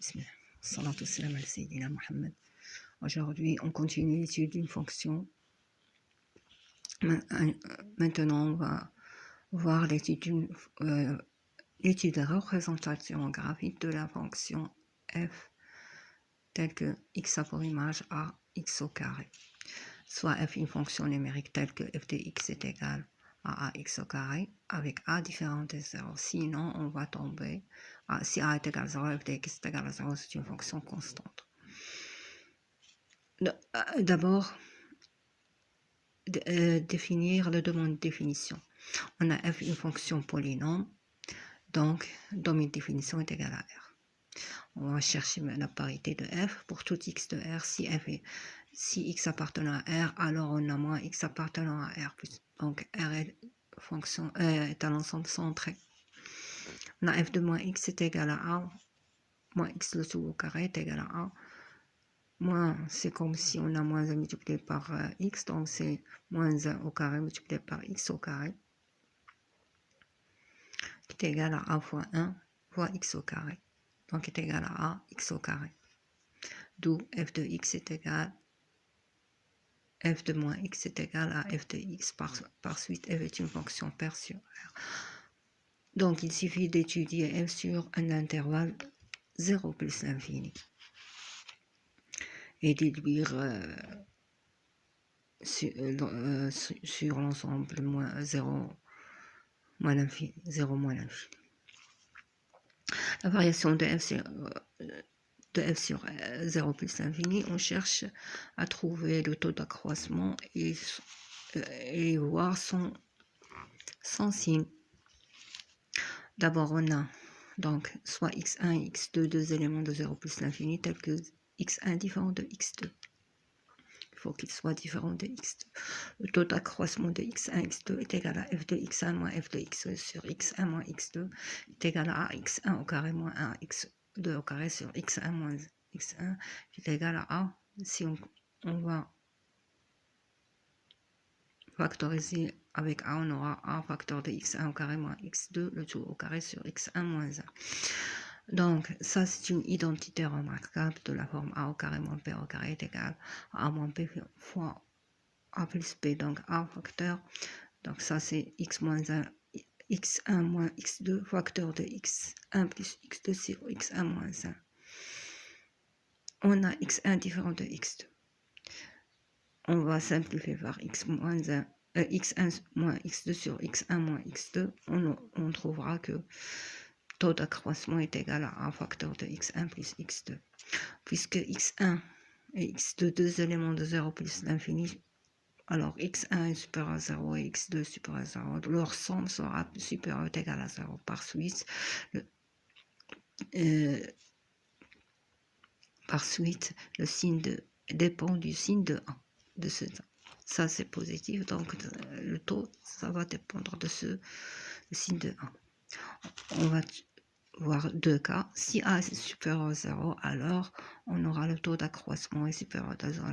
Bismillah. Salatu salam ala Sayyidina Muhammad. Aujourd'hui, on continue l'étude d'une fonction. Maintenant, on va voir l'étude de la représentation graphique de la fonction f telle que x a pour image a x au carré. Soit f une fonction numérique telle que f de x est égal à ax au carré avec a différent de 0. Sinon, on va tomber, si a est égal à 0, f de x est égal à 0, c'est une fonction constante. D'abord, définir le domaine de définition. On a f une fonction polynôme, donc domaine de définition est égal à R. On va chercher la parité de f pour tout x de R. Si x appartenant à R, alors on a moins x appartenant à R+. Donc R est un ensemble centré. On a f de moins x est égal à A, moins x le tout au carré est égal à A. Moins, c'est comme si on a moins 1 multiplié par x, donc c'est moins 1 au carré multiplié par x au carré, qui est égal à a fois 1 fois x au carré, donc qui est égal à a x au carré. D'où f de x est égal, f de moins x est égal à f de x. Par suite, f est une fonction paire sur R. Donc il suffit d'étudier f sur un intervalle 0 plus l'infini et déduire sur l'ensemble moins 0 moins l'infini, 0 moins l'infini. La variation de f sur 0 plus l'infini, on cherche à trouver le taux d'accroissement et voir son signe. D'abord, on a donc soit x1 et x2, deux éléments de 0 plus l'infini, tels que x1 différent de x2. Il faut qu'il soit différent de x2. Le taux d'accroissement de x1 x2 est égal à f de x1 moins f de x2 sur x1 moins x2 est égal à x1 au carré moins 1 x2 au carré sur x1 moins x1 qui est égal à a. Si on va factoriser avec a, on aura a facteur de x1 au carré moins x2, le tout au carré sur x1 moins 1. Donc, ça, c'est une identité remarquable de la forme a au carré moins b au carré est égal à a moins b fois a plus b, donc a facteur. Donc, ça, c'est x moins 1, x1 moins x2, facteur de x1 plus x2 sur x1 moins 1. On a x1 différent de x2. On va simplifier par x1 moins x2 sur x1 moins x2. On trouvera que taux d'accroissement est égal à un facteur de x1 plus x2. Puisque x1 et x2, deux éléments de 0 plus l'infini, alors x1 est supérieur à 0 et x2 est supérieur à 0. Leur somme sera supérieure ou égale à 0. Par suite, le signe dépend du signe de 1. De ce temps. Ça, c'est positif, donc le taux, ça va dépendre de le signe de 1. On va voir deux cas. Si A est supérieur à 0, alors on aura le taux d'accroissement est supérieur à 0,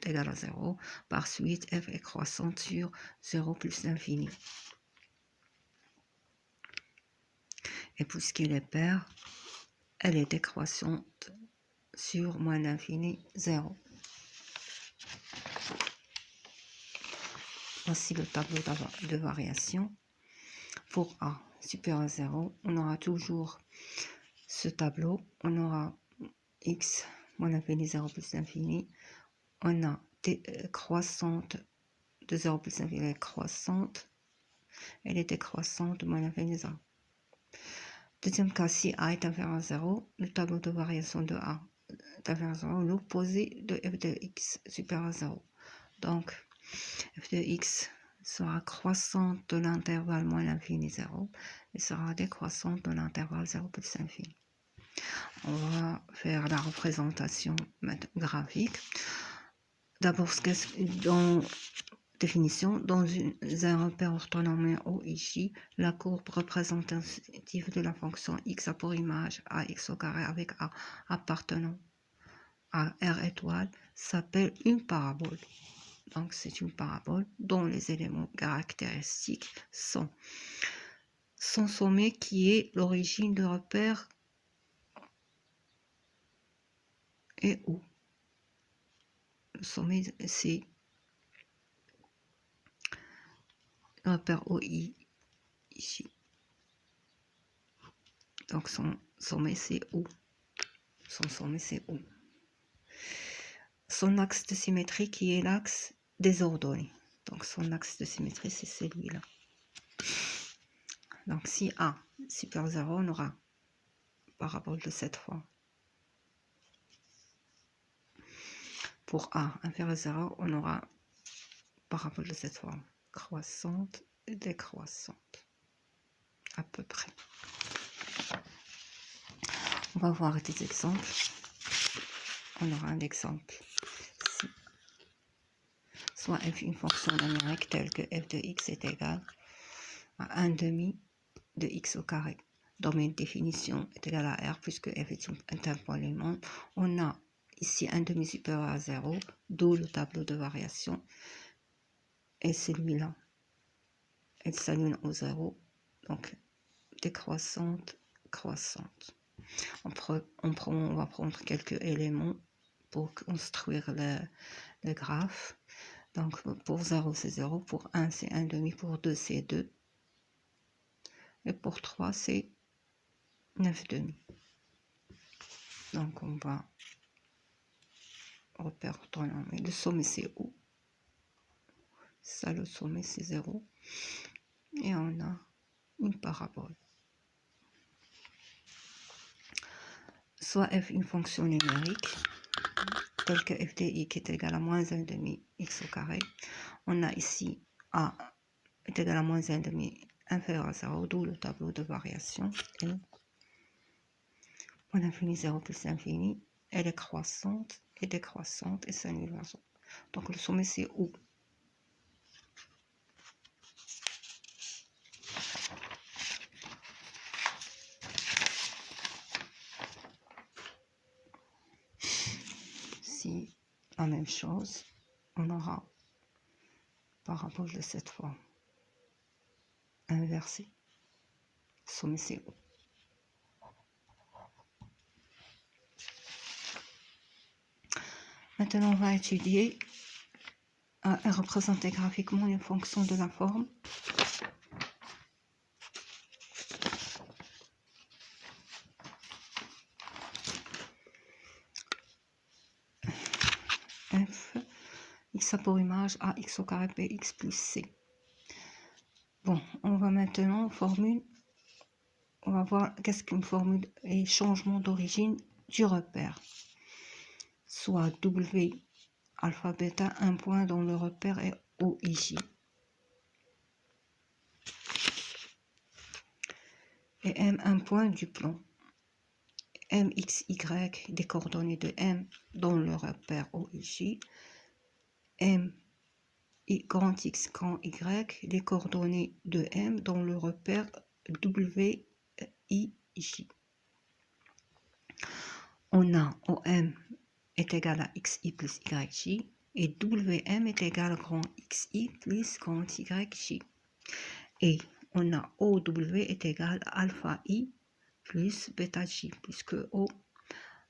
égal à 0. Par suite, f est croissante sur 0 plus l'infini. Et puisqu'elle est paire, elle est décroissante sur moins l'infini 0. Voici le tableau de variation. Pour A supérieur à 0, on aura toujours ce tableau. On aura x moins l'infini 0 plus l'infini. On a croissante de 0 plus l'infini, elle est croissante. Elle est décroissante moins l'infini 0. Deuxième cas, si A est inférieur à 0, le tableau de variation de A est inférieur à 0, l'opposé de f de x supérieur à 0. Donc, f de x sera croissante de l'intervalle moins l'infini 0 et sera décroissante de l'intervalle 0 plus l'infini. On va faire la représentation graphique. D'abord, dans définition, dans un repère orthonormé OIJ, la courbe représentative de la fonction x a pour image ax au carré avec a appartenant à R étoile s'appelle une parabole. Donc, c'est une parabole dont les éléments caractéristiques sont son sommet qui est l'origine de repère et O. Le sommet, c'est le repère OI ici. Donc son sommet, c'est O. Son sommet, c'est O. Son axe de symétrie qui est l'axe des ordonnées. Donc son axe de symétrie, c'est celui-là. Donc si A supérieur à 0, on aura parabole de cette forme. Pour A inférieur à 0, on aura parabole de cette forme. Croissante et décroissante. À peu près. On va voir des exemples. On aura un exemple. Si soit f une fonction numérique telle que f de x est égal à 1 demi de x au carré. Dans mes définitions est égal à r puisque f est un polynomial. On a ici un demi supérieur à 0, d'où le tableau de variation. Et celui-là, elle s'aligne au 0, donc décroissante, croissante. On va prendre quelques éléments pour construire le graphe. Donc pour 0 c'est 0, pour 1 c'est 1 demi, pour 2 c'est 2. Et pour 3 c'est 9 demi. Donc on va repère orthonormé. Le sommet c'est O. Ça le sommet c'est 0. Et on a une parabole. Soit f une fonction numérique, telle que f de x est égal à moins 1 demi x au carré. On a ici a est égal à moins 1 demi inférieur à 0, d'où le tableau de variation. Et moins l'infini 0 plus l'infini, elle est croissante et décroissante et s'annule à 0. Donc le sommet c'est O. Si la même chose, on aura parabole de cette forme inversée. Sommet c'est O. Maintenant, on va étudier et représenter graphiquement une fonction de la forme f x a pour image a x au carré bx plus c. Bon, on va maintenant on va voir qu'est-ce qu'une formule et changement d'origine du repère. Soit W alpha bêta, un point dont le repère est OIJ. Et M, un point du plan. MXY, des coordonnées de M dont le repère OIJ. M, grand X, grand Y, des coordonnées de M dont le repère WIJ. On a OM est égal à XI plus YJ et WM est égal à grand XI plus grand YJ. Et on a OW est égal à alpha I plus bêta J, puisque O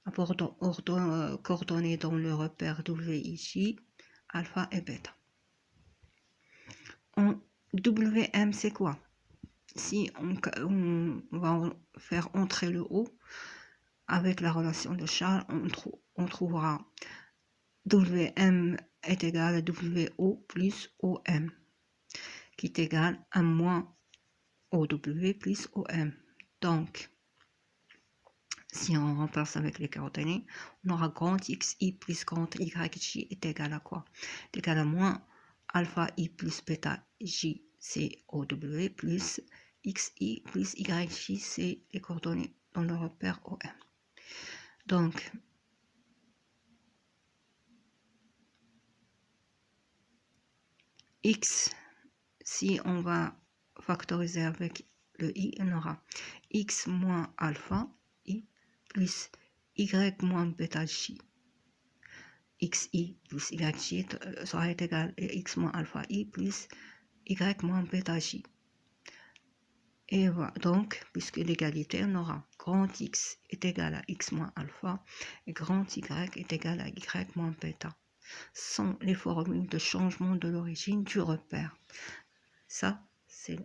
a coordonnées dans le repère WIJ, alpha et bêta. WM c'est quoi? Si on va faire entrer le O, avec la relation de Charles, on trouvera WM est égal à WO plus OM, qui est égal à moins OW plus OM. Donc, si on remplace avec les coordonnées, on aura grand XI plus grand YJ est égal à quoi? Est égal à moins alpha I plus bêta J, c'est OW, plus XI plus YJ, c'est les coordonnées dans le repère OM. Donc, X, si on va factoriser avec le I, on aura X moins alpha I plus Y moins bêta J. XI plus YJ sera égal à X moins alpha I plus Y moins bêta J. Et voilà, donc, puisque l'égalité, on aura grand X est égal à X moins alpha et grand Y est égal à Y moins bêta sont les formules de changement de l'origine du repère. Ça, c'est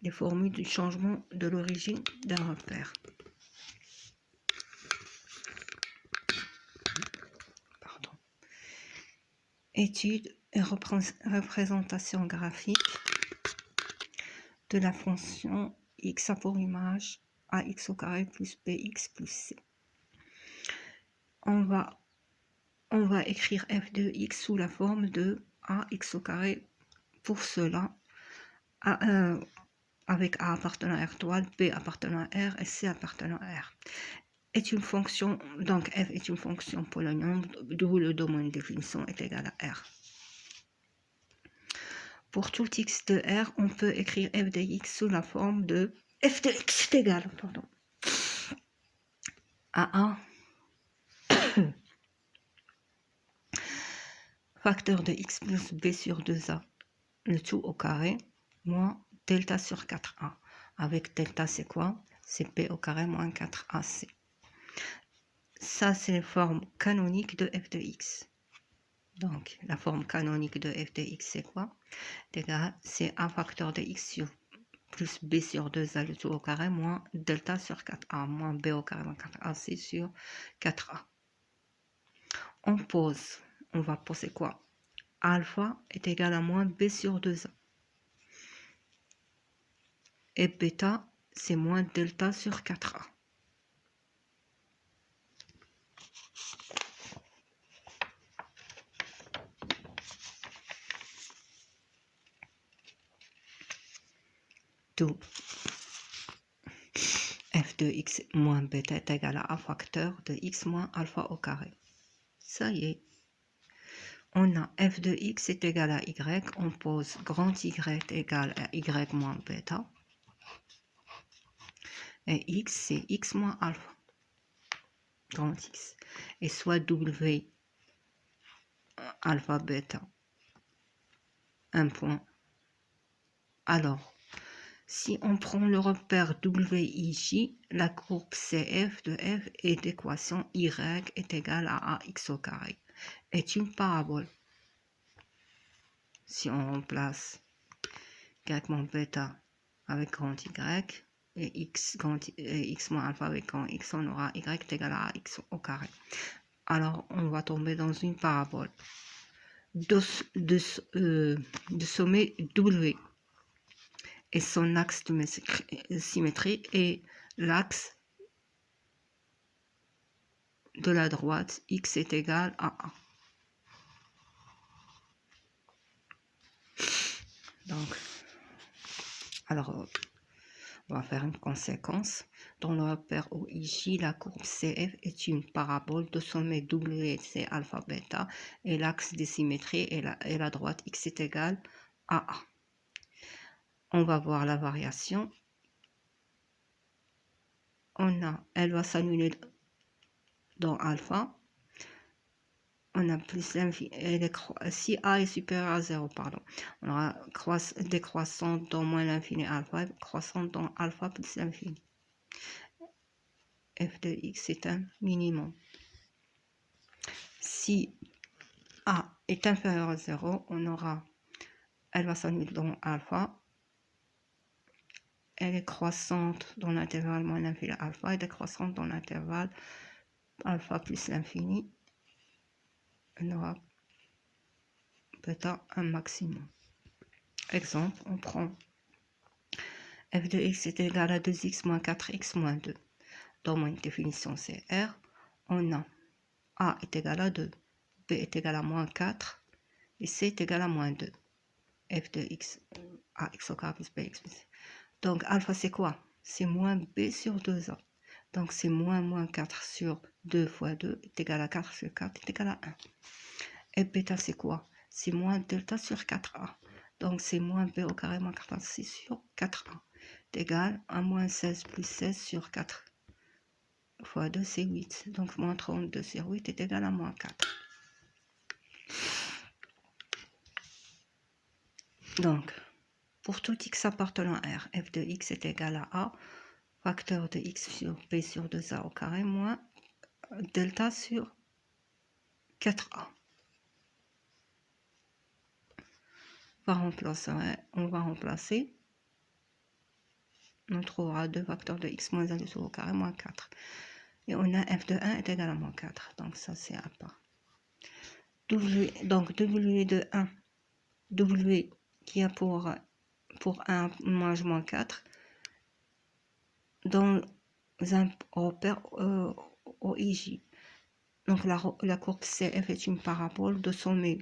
les formules du changement de l'origine d'un repère. Pardon. Étude et représentation graphique de la fonction x a pour image ax au carré plus bx plus c. On va écrire f de x sous la forme de ax au carré pour cela, avec a appartenant à R toile, b appartenant à R et c appartenant à R. Est une fonction, donc f est une fonction polynomiale d'où le domaine de définition est égal à R. Pour tout x de R, on peut écrire f de x sous la forme de f de x est égal à A facteur de x plus b sur 2a, le tout au carré, moins delta sur 4a. Avec delta, c'est quoi? C'est b au carré moins 4ac. Ça, c'est la forme canonique de f de x. Donc, la forme canonique de f de x, c'est quoi? C'est a facteur de x sur plus b sur 2a, le tout au carré, moins delta sur 4a, moins b au carré moins 4ac sur 4a. On va poser quoi? Alpha est égal à moins b sur 2a. Et bêta, c'est moins delta sur 4a. Tout f de x moins bêta est égal à a facteur de x moins alpha au carré. Ça y est. On a f de x est égal à y, on pose grand y est égal à y moins bêta. Et x, c'est x moins alpha, grand x. Et soit w alpha bêta, un point. Alors, si on prend le repère WIJ, la courbe CF de f est d'équation y est égale à ax au carré. Est une parabole. Si on remplace y moins bêta avec grand y et x moins alpha avec grand x, on aura y est égal à x au carré. Alors, on va tomber dans une parabole de sommet W. Et son axe de symétrie est l'axe de la droite, x est égal à 1. Donc, alors, on va faire une conséquence. Dans le repère OIJ, la courbe CF est une parabole de sommet WC alpha bêta et l'axe de symétrie est la droite x est égal à 1. On va voir la variation. Elle va s'annuler dans alpha. On a plus l'infini, si a est supérieur à 0, pardon, on aura décroissante dans moins l'infini alpha, croissante dans alpha plus l'infini. F de x est un minimum. Si a est inférieur à 0, elle va s'annuler dans alpha. Elle est croissante dans l'intervalle moins l'infini alpha et décroissante dans l'intervalle alpha plus l'infini. On aura bêta un maximum. Exemple, on prend f de x est égal à 2x moins 4x moins 2. Dans mon définition CR, on a est égal à 2, b est égal à moins 4 et c est égal à moins 2. F de x, ax au carré plus bx plus c. Donc alpha c'est quoi? C'est moins b sur 2a. Donc c'est moins 4 sur 2 fois 2 est égal à 4 sur 4 est égal à 1. Et bêta c'est quoi? C'est moins delta sur 4a. Donc c'est moins b au carré moins 46 sur 4a. Est égal à moins 16 plus 16 sur 4 fois 2 c'est 8. Donc moins 32 sur 8 est égal à moins 4. Donc pour tout x appartenant à R, f de x est égal à a facteur de x sur p sur 2a au carré moins delta sur 4a. On va remplacer. On trouvera 2 facteurs de x moins 1 tout au carré moins 4. Et on a f de 1 est égal à moins 4. Donc ça c'est à part. Donc w de 1, w qui a pour 1 moins 4, dans un repère OIJ. Donc la courbe CF est une parabole de sommet.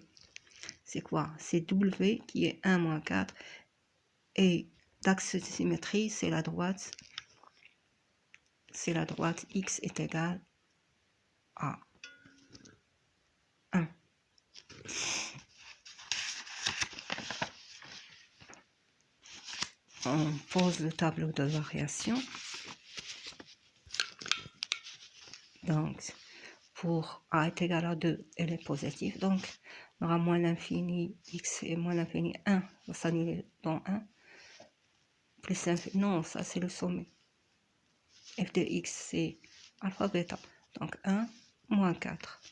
C'est quoi? C'est W qui est 1 moins 4 et l'axe de symétrie c'est la droite. C'est la droite x est égal à 1. On pose le tableau de variation. Donc, pour a est égal à 2, elle est positive. Donc, on aura moins l'infini x et moins l'infini 1 va s'annuler dans 1. Plus l'infini, non, ça c'est le sommet. F de x c'est alpha bêta. Donc 1 moins 4.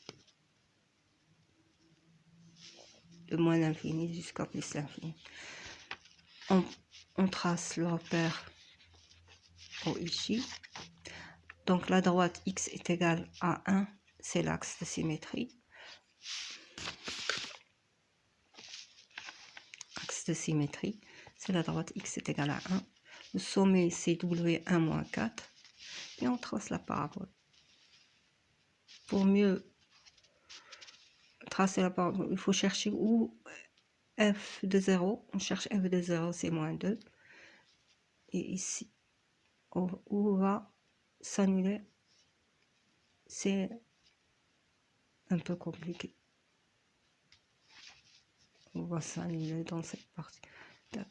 De moins l'infini jusqu'à plus l'infini. On trace le repère OIJ. Donc la droite x est égale à 1, c'est l'axe de symétrie. Axe de symétrie, c'est la droite x est égale à 1. Le sommet c'est W1 moins 4. Et on trace la parabole. Pour mieux tracer la parabole, il faut chercher où f de 0. On cherche f de 0, c'est moins 2. Et ici, où va s'annuler, c'est un peu compliqué. On va s'annuler dans cette partie. Le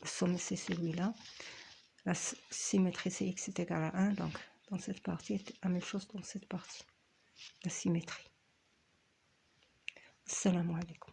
sommet c'est celui-là. La symétrie c'est x est égal à 1. Donc dans cette partie, c'est la même chose dans cette partie. La symétrie. Salam alaikum.